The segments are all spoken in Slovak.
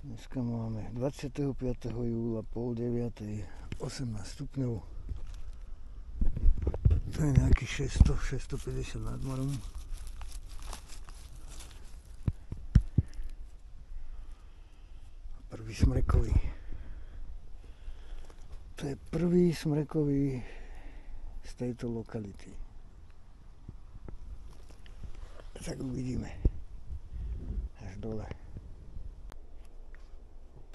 Dneska máme 25. júla, 8:30, 18 stupňov. To je nejakých 600-650 nad morom. Prvý smrekový. To je prvý smrekový z tejto lokality. Tak uvidíme. Až dole.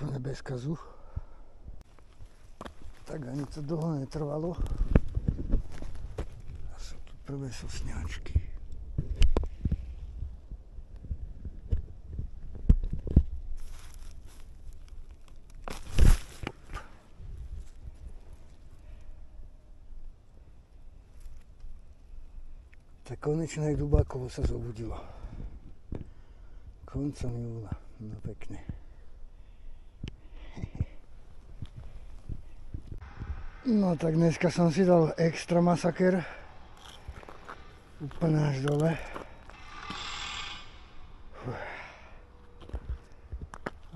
Úplne bez kazu. Tak ani to dlho netrvalo. A sú tu prvé sosňáčky. Tak konečne aj Dubákovo sa zobudilo. Koncom júla. No pekne. No tak dneska som si dal extra masaker. Úplne až dole.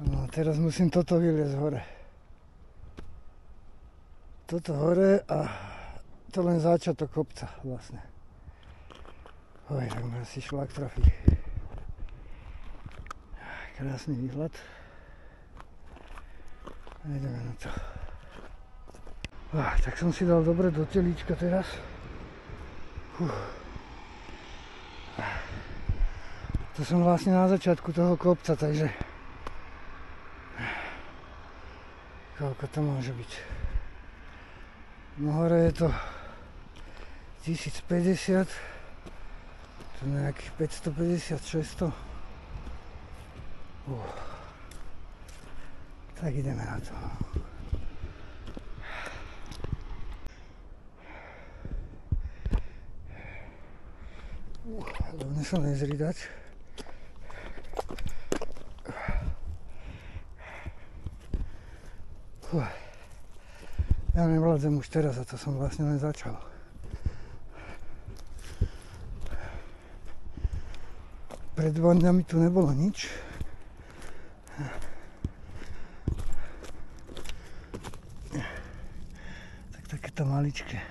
No a teraz musím toto vyliezť hore. Toto hore a to len začiatok kopca vlastne. Oj, tak ma asi šlak trafí. Krásny výhľad. A ideme na to. Tak som si dal dobre do telíčka teraz. To som vlastne na začiatku toho kopca, takže koľko to môže byť? No hore je to 1050, to je nejakých 550-600. Tak ideme na to. Hlavne sa nezridať. Ja nevládzem už teraz, a to som vlastne len začal. Pred 2 dňami tu nebolo nič. Tak takéto maličké.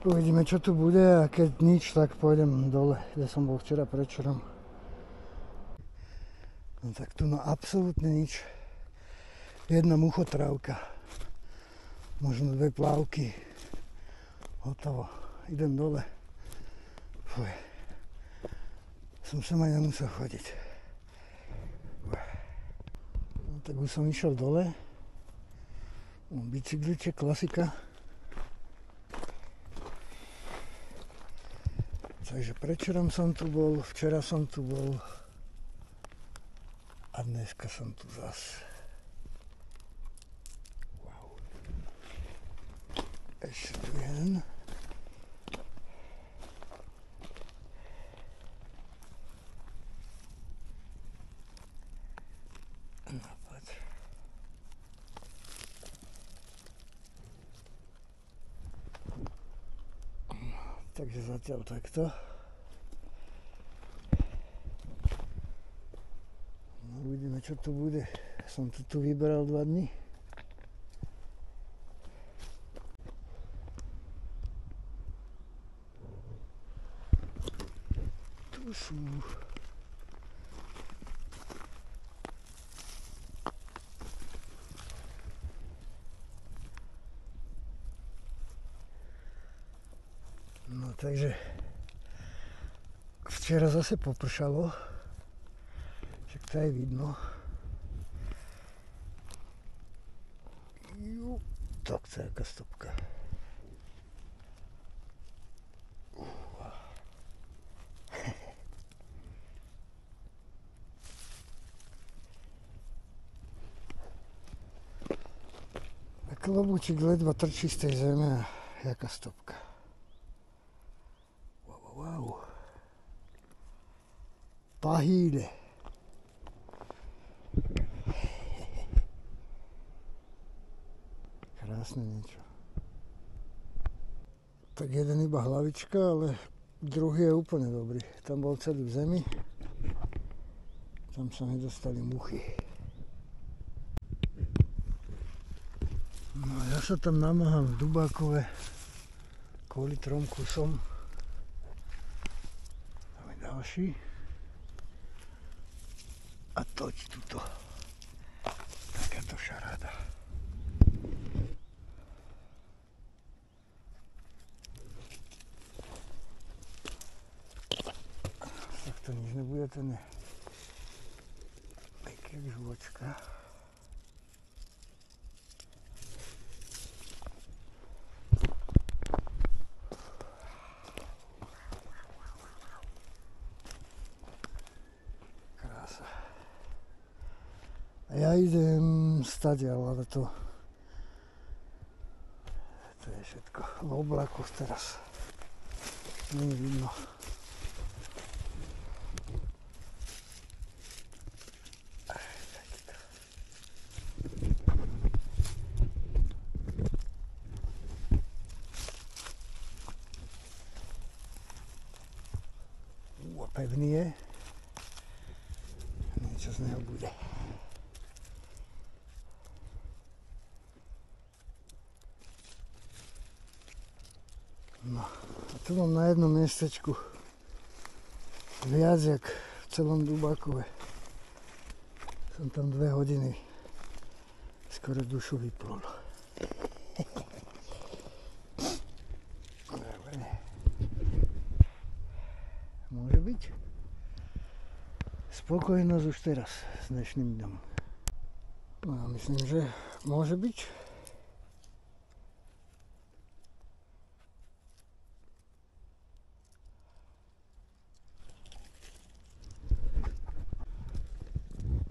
Uvidíme, čo tu bude, a keď nič, tak pôjdem dole, kde som bol včera predčerom. No tak tu absolútne nič. Jedna muchotrávka. Možno 2 plávky. Hotovo. Idem dole. Fuj. Som sem aj nemusel chodiť. No tak už som išiel dole. Bicyklíček, klasika. Takže predčerom som tu bol, včera som tu bol a dneska som tu zas. Wow. Ešte tu jeden. Napad. Takže zatiaľ takto. No, uvidíme, čo tu bude. Som to tu vyberal 2 dny. Tu sú. No takže včera zase popršalo, však to aj vidno. Tak to je jaká stopka. A klobúčik ledva trčí z tej zeme a jaká stopka. Wow. Pahýle. Krásne niečo. Tak jeden iba hlavička, ale druhý je úplne dobrý. Tam bol celý v zemi. Tam sa nedostali muchy. No a ja sa tam namáham v Dubákove kvôli 3 kusom. Tam je ďalší. A toť tuto. Takáto šaráda. Tak to nič nebude, ten je peký jak žuvačka. Krása. A ja idem stadiaľ, ale to je všetko v oblakoch teraz. Není vidno. Pevný je. Niečo z neho bude. No, a tu mám na jednom miestečku viac jak v celom Dubákove. Som tam 2 hodiny. Skoro dušu vyplul. Môže byť spokojnosť už teraz s dnešným dňom. No ja myslím, že môže byť.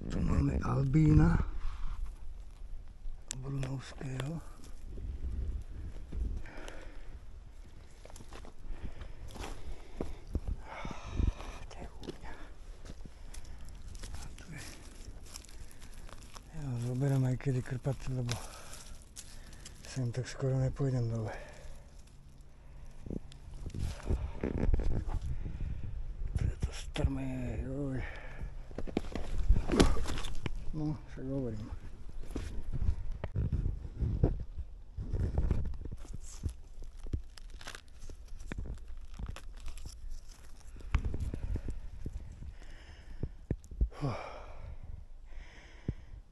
Tu máme albína brunovského. Zoberám aj kedy krpať, lebo sem tak skoro nepôjdem dole. To je to strmé, joj. No, však hovorím.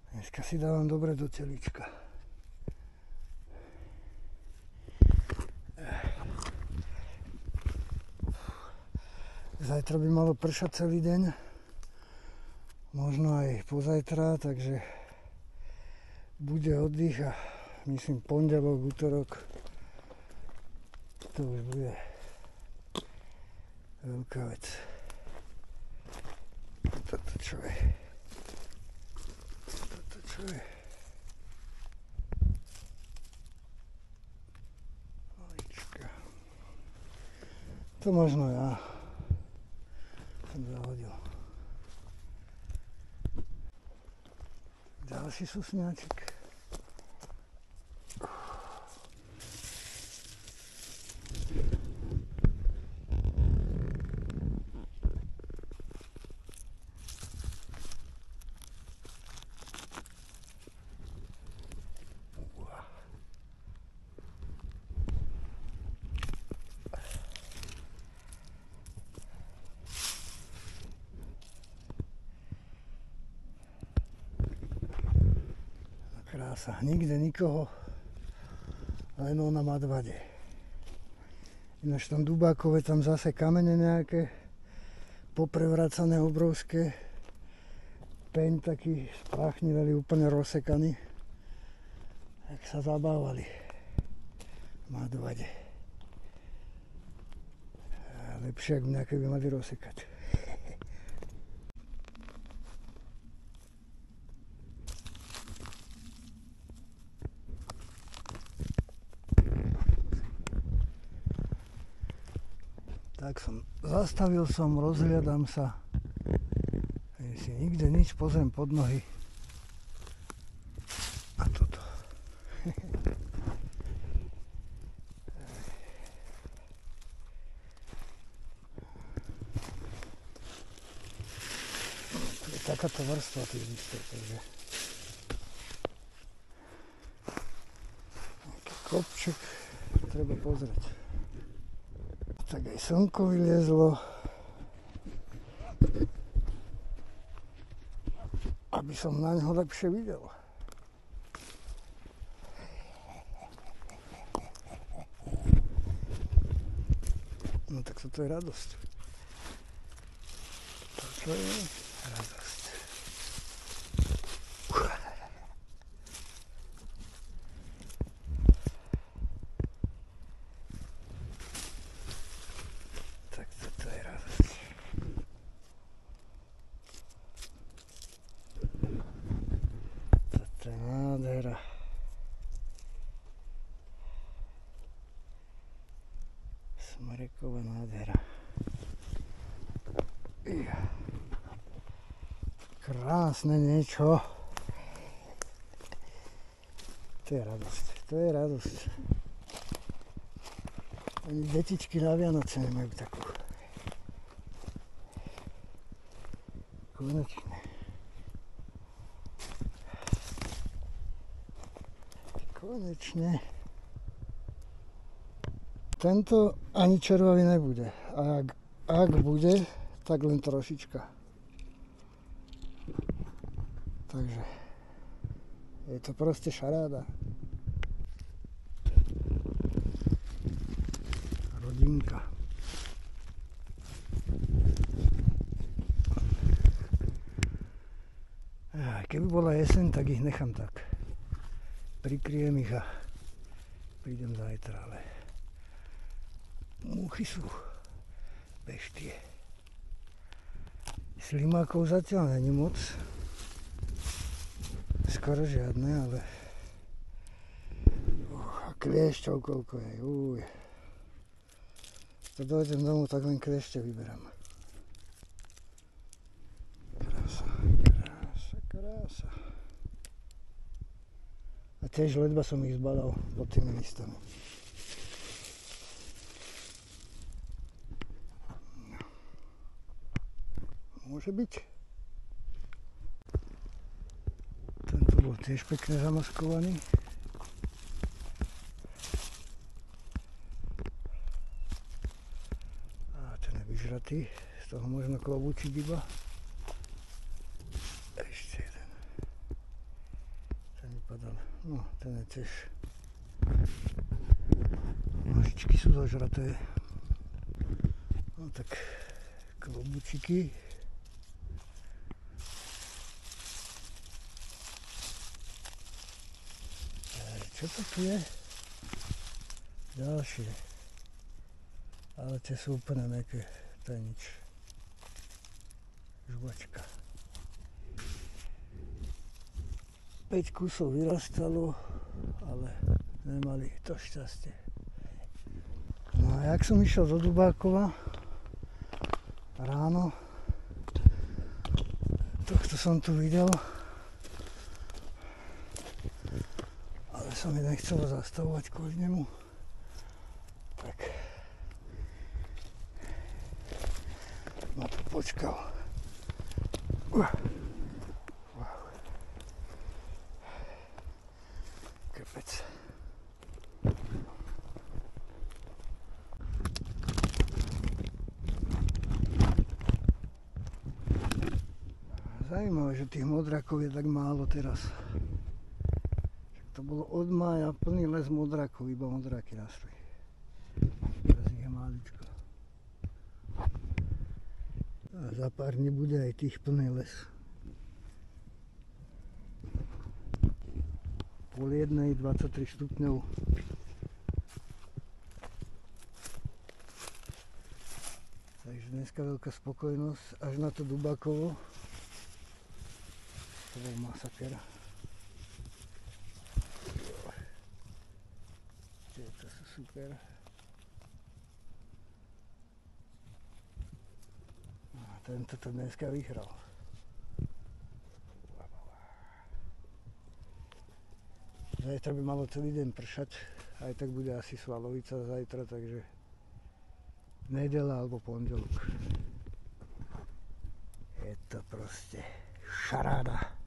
Dneska si dávam dobre do telíčka. Zajtra by malo pršať celý deň. Možno aj pozajtra, takže bude oddych a myslím pondelok, utorok. To už bude veľká vec. Toto čo je? Malička. To možno ja som zahodil. Ďalší susňáčik. Krása, nikde nikoho, len ona má 2D. Ináč v tom Dubákove tam zase kamene nejaké, poprevracané obrovské, peň taký spráchniveli, úplne rozsekaný. Tak sa zabávali. Má 2D. Lepšie, ak mňa keby mali rozsekať. Tak zastavil som, rozhliadam sa. Si nikde nič, pozriem pod nohy. A toto. takáto vrstva tých listov, takže nejaký kopček treba pozrieť. Tak aj slnko vyliezlo, aby som na ňo lepšie videl. No tak toto je radosť. Toto je radosť. Tak toto je radosť. Toto je nádhera. Smreková nádhera. Krásne niečo. To je radosť. To je radosť. Ani detičky na Vianoce nemajú takú. Konečne. Konečne. Tento ani červavý nebude. A ak bude, tak len trošička. Takže je to proste šaráda. Rodinka. Keby bola jeseň, tak ich nechám tak. Prikryjem ich a prídem zajtra, ale múchy sú beštie. Slimákov zatiaľ není moc. Skoro žiadne, ale a kliešťov koľko je, Keď dojdem domov, tak len kliešte vyberám. Krása, krása, krása. A tiež ledva som ich zbadal pod tými listami. No. Môže byť. Tento bol tiež pekne zamaskovaný. A ten je vyžratý, z toho možno klobúčik iba. Ešte jeden. Ten vypadal, no ten je tiež. Nožičky sú zožraté. No tak klobúčiky. Čo to tu je? Ďalšie. Ale tie sú úplne mäkké. To je nič. Žuvačka. 5 kusov vyrastalo, ale nemali to šťastie. No a jak som išiel do Dubákova ráno, tohto som tu videl, som mi nechcel zastavovať kvôli nemu, tak ma tu počkal. Wow. Kepec. Zajímavé, že tých modrákov je tak málo teraz. To bolo od mája plný les modrákov, iba modráky rastli. Teraz ich je máličko. A za pár dní bude aj tých plný les. 12:30, 23 stupňov. Takže dneska veľká spokojnosť až na to Dubákovo. To bol masaker. Tieto sú super. A tento to dneska vyhral. Zajtra by malo celý deň pršať, aj tak bude asi svalovica zajtra, takže nedeľa alebo pondelok. Je to proste šaráda.